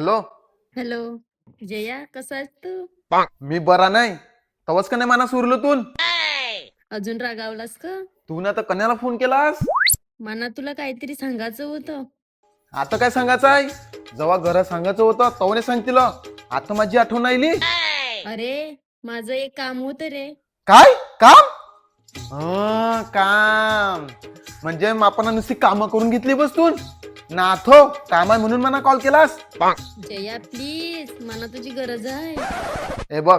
Hello. Hello. Jaya, कसा आहेस तू? मी बरा नाही. तवच का नाही माना सुरलतून अजून रागावलास का? तू ना तर कन्याला फोन केलास. मना तुला काहीतरी सांगायचं होतं. आता काय सांगायचं आहे? जेव्हा घर सांगायचं होतं तवने सांगतील. आता माझी आठवण आली. अरे, माझं एक काम होतं रे. काय काम? काम म्हणजे आपण नुसती कामं करून घेतली बसून नाथो काम आहे म्हणून मला कॉल केलास. जया प्लीज, मना तुझी गरज आहे. हे बघ,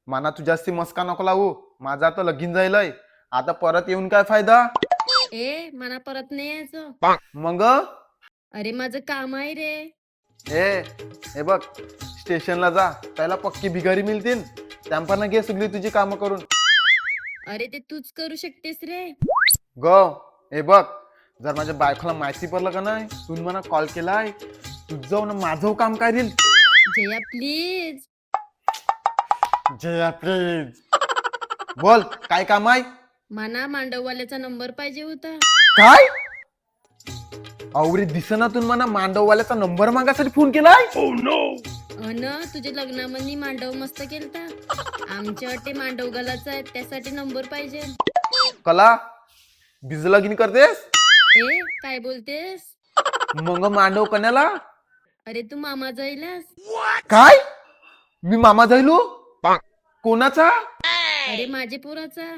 मना तू जास्ती मस्का नको लावू. माझा आता लगीन जायलंय. आता परत येऊन काय फायदा? मना परत नाही यायचं. मग अरे, माझं काम आहे रे. हे बघ, स्टेशनला जा. त्याला पक्की भिगारी मिळतील. त्यांना घे सगळी तुझी कामं करून. अरे, ते तूच करू शकतेस रे. गो हे बघ, जर माझ्या बायकोला माहिती पडलं का नाही तू मला कॉल केलाय, तुझं ना माझं काम काय देईल. जया प्लीज. जया प्लीज बोल, काय काम आहे? मना मांडववाल्याचा नंबर पाहिजे होता. काय आवरी दिसनातून मला मांडववाल्याचा नंबर मागायसाठी फोन केलाय. तुझ्या लग्नामध्ये मांडव मस्त केलता. आमच्या वाटे मांडव घालायचा आहे, त्यासाठी नंबर पाहिजे. कला बिज लगीन करतेस? काय बोलतेस? मग मांडव कन्याला? अरे, तू मामा जाईलास? काय मी मामा जायलो? कोणाचा? अरे, माझे पोराचा.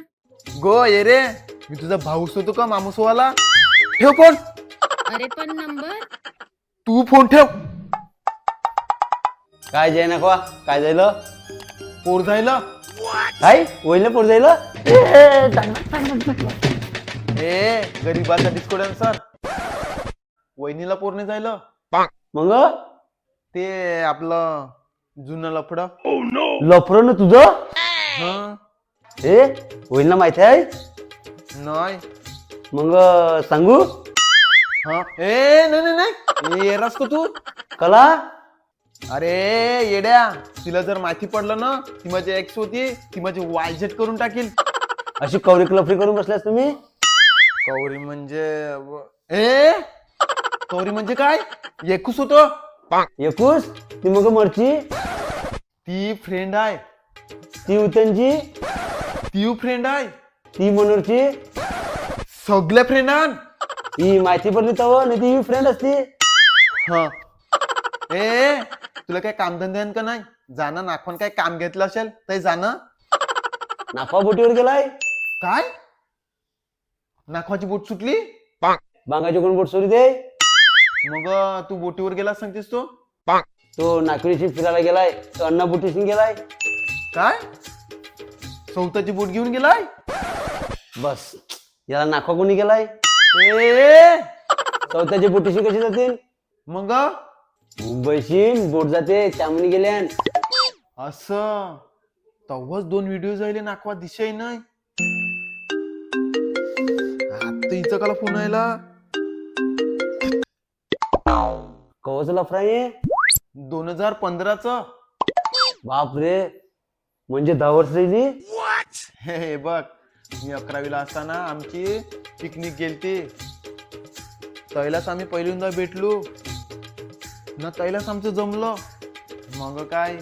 गो ये रे, मी तुझा भाऊस होतो का मामुसवाला? ठेव फोन. अरे, पण नंबर. तू फोन ठेव. काय जाय नको काय जायलं पोर जायला. काय वहिलं पोट जायलं गरीबाचा डिस्को डान्सर. वहिनीला पोरने जायला. मग ते आपलं जुनं लफड. लफर ना तुझं हा हे वहिलना माहिती आहे नाही. मग सांगू हा नाही येरास का तू? कला अरे येड्या, तिला जर माहिती पडलं ना ती माझी एक्स होती, ती माझी वायजेट करून टाकील. अशी कवरी लफरी करून बसल्यास तुम्ही. कौरी म्हणजे काय? एकूस होतो. एकूस ती मग मरची ती फ्रेंड आहे. ती उतनची ती फ्रेंड आहे. ती मनोरची सगळे फ्रेंड आण. ही माहिती पडली तव नाही ती फ्रेंड असती. हा तुला काय कामधंदे का नाही? जाणं नाखवण काय काम घेतलं असेल तर जाणं. नाफा बोटीवर गेलाय. काय नाखवाची बोट सुटली? बांगाची कोण बोट सोडी दे. मग तू बोटीवर गेला सांगतेस तो? तो नागपुरीशी फिरायला गेलाय. तो अण्णा बोटीशी गेलाय. काय सौताची बोट घेऊन गेलाय? बस याला नाखवा कोणी गेलाय. चौथ्याची बोटीशी कशी जातील? मग मुंबईशी बोट जाते त्यामुळे गेल्यान. असं तव्हाच 2 व्हिडिओ जायले नाखवा दिशाही नाही. आता हिचा काला फोन आयला. कवच लफराय 2015च. बाप रे, म्हणजे 10 वर्ष राहिली. हे बघ, मी 11वीला असताना आमची पिकनिक गेलती. तैलास आम्ही पहिल्यांदा भेटलो ना, तैलास आमचं जमलं. मग काय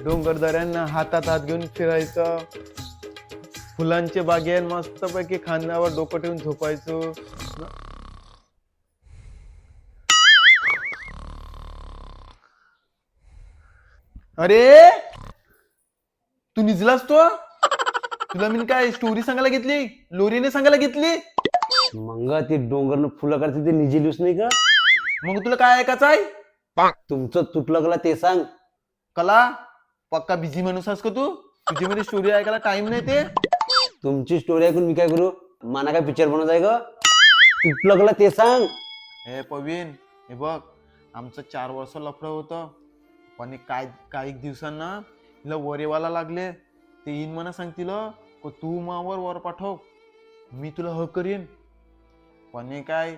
डोंगर दऱ्यांना हातात हात घेऊन फिरायचं, फुलांचे बागेन मस्तपैकी खांद्यावर डोकं ठेवून झोपायचो. अरे तू निजलास तो? तुला मी काय स्टोरी सांगायला घेतली? लोरीने सांगायला घेतली? मग ती डोंगरनं फुलं करते ते निजेलीच नाही का? मग तुला काय ऐकायचं आहे? तुमचं तुटलं गला ते सांग. कला पक्का बिझी माणूस आहेस का तू? तुझी मध्ये स्टोरी ऐकायला टाइम नाही ते. तुमची स्टोरी ऐकून मी काय करू? माना काय पिक्चर बनवत आहे का? तुटलं गला ते सांग. हे पवीन, हे बघ, आमचं 4 वर्ष लफडं होतं. पण काही दिवसांना तिला वरेवाला लागले. ते येईन म्हणा सांगतील तू मावर वर पाठव, मी तुला करीन. पण हे काय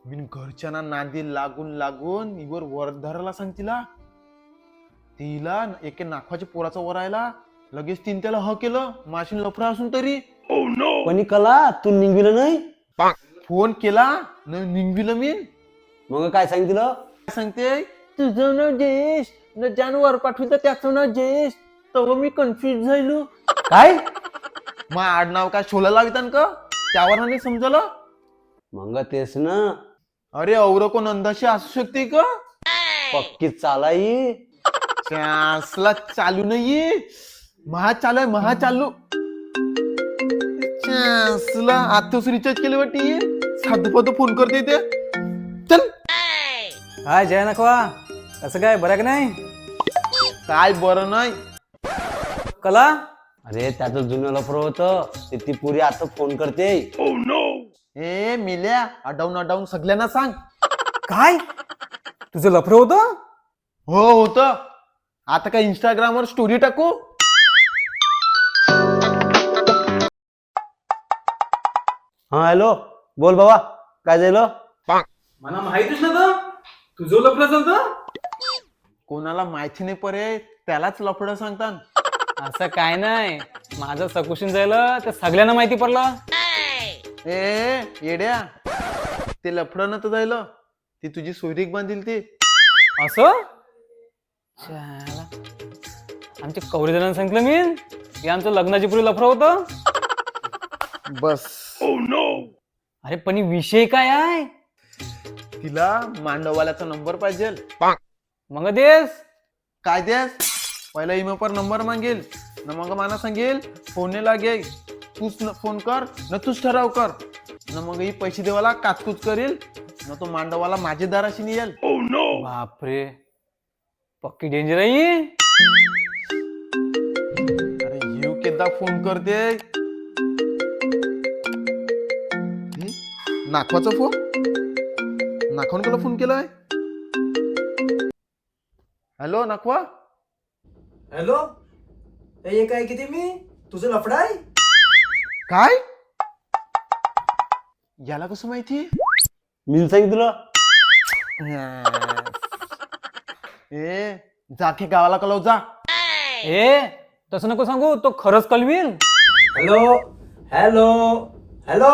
बिन घरच्यांना नादी लागून इवर वर धरायला सांगतीला. तिला एके नाखवाच्या पोराचा वर आयला, लगेच तीन त्याला केलं. माशीन लफडा असून तरी. पण कला तू निघविलं नाही. फोन केला न निघविलं मी. मग काय सांगितलं? सांगते तुझं नाव जयेश न ज्यानं वर पाठवलं त्याचं नाव जयेश. तेव्हा मी कन्फ्युज झालो. काय मग आडनाव काय शोला लावितान का त्यावर नाही समजलं. मग तेच ना, अरे और कोण अंदाशी असू शकते का. पक्की चालाई. असला चालू नाहीये, महा चालू आहे, महा चालू. असला आताच रिचार्ज केले वाटते, साधं फोन करते ते. चल हाय जय नखवा, कसं काय, बरं का नाही? काय बरं नाही. कला अरे त्याचं जुनं लफडं होतं ते ती पुरी आता फोन करते. ए मिल्या, अडाऊन सगळ्यांना सांग. काय तुझं लफडं होतं? हो होत. आता काय इंस्टाग्रामवर स्टोरी टाकू. हा हॅलो, बोल बाबा, काय झालं? मला माहितीच नव्हतं तुझं लफडं चालतं. कोणाला माहिती नाही परे त्यालाच लफडं सांगतात. असं काय नाही, माझं सकुशीन जायला ते सगळ्यांना माहिती पडलं. ए येड्या, ते लफडं नव्हतं जायलं, ती तुझी सोयरीक बांधील ती. असं शाला. आमच्या कवरेजनांना सांगितलं मी हे आमचं लग्नाची पुढे लफडं होतं. बस अरे पण हे विषय काय आहे? तिला मांडववाल्याचा नंबर पाहिजे. मग देस काय देस, पहिला इमे पर नंबर मागेल न मग मला सांगेल फोन लागे, तूच फोन कर न तूच ठराव कर न मग ही पैसे देवाला काचकूच करील न तो मांडववाला माझे दाराशी येईल. बापरे, पक्की डेंजर आहे ही. अरे येऊ केदा फोन करते. नाखवाचा फोन, नाखवान तुला फोन केलाय. हॅलो नाखवा. हॅलो, हे काय किती मी तुझं लफडा आहे? काय, याला कसं माहिती. मी सांगितलं. ए जाखे गावाला कलव जा. ए तसं नको सांगू, तो खरंच कलवील. हॅलो हॅलो हॅलो,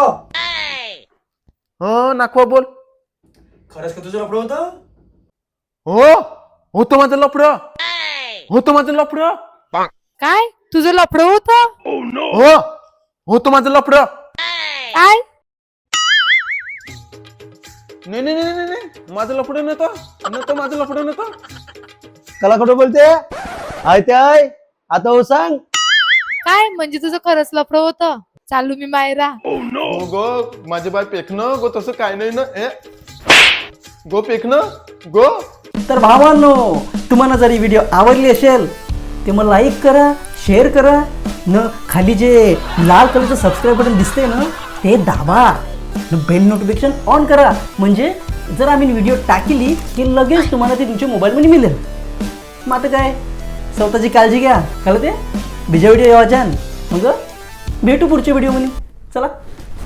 हो नाखवा बोल. खरंच का तुझं लफडं होतं? हो होतं माझं लफडं, होतं माझं लफडं. काय तुझं लफडं होतं? हो होतं माझं लफडं. काय नाही नाही नाही नाही, माझं लफडं नव्हतं, माझं लफडं नव्हतं. कला कुठं बोलते? आय ते आय, आता हो सांग. काय म्हणजे तुझं खरंच लफडं होतं? चालू मी मायरा. हो गो माझे बाय पेकणं गो, तसं काय नाही ना. ए गो पेकणं गो. तर भावांनो, तुम्हाला जर ही व्हिडिओ आवडली असेल ते मग लाईक करा, शेअर करा न खाली जे लाल कलरचं सबस्क्राईब बटन दिसते ना ते दाबा न बेल नोटिफिकेशन ऑन करा. म्हणजे जर आम्ही व्हिडिओ टाकली की लगेच तुम्हाला ते तुमच्या मोबाईलमध्ये मिळेल. मग आता काय, स्वतःची काळजी घ्या. कळलं ते, बिजा व्हिडिओ यावा छान. मग भेटू पुढच्या व्हिडिओमध्ये. चला.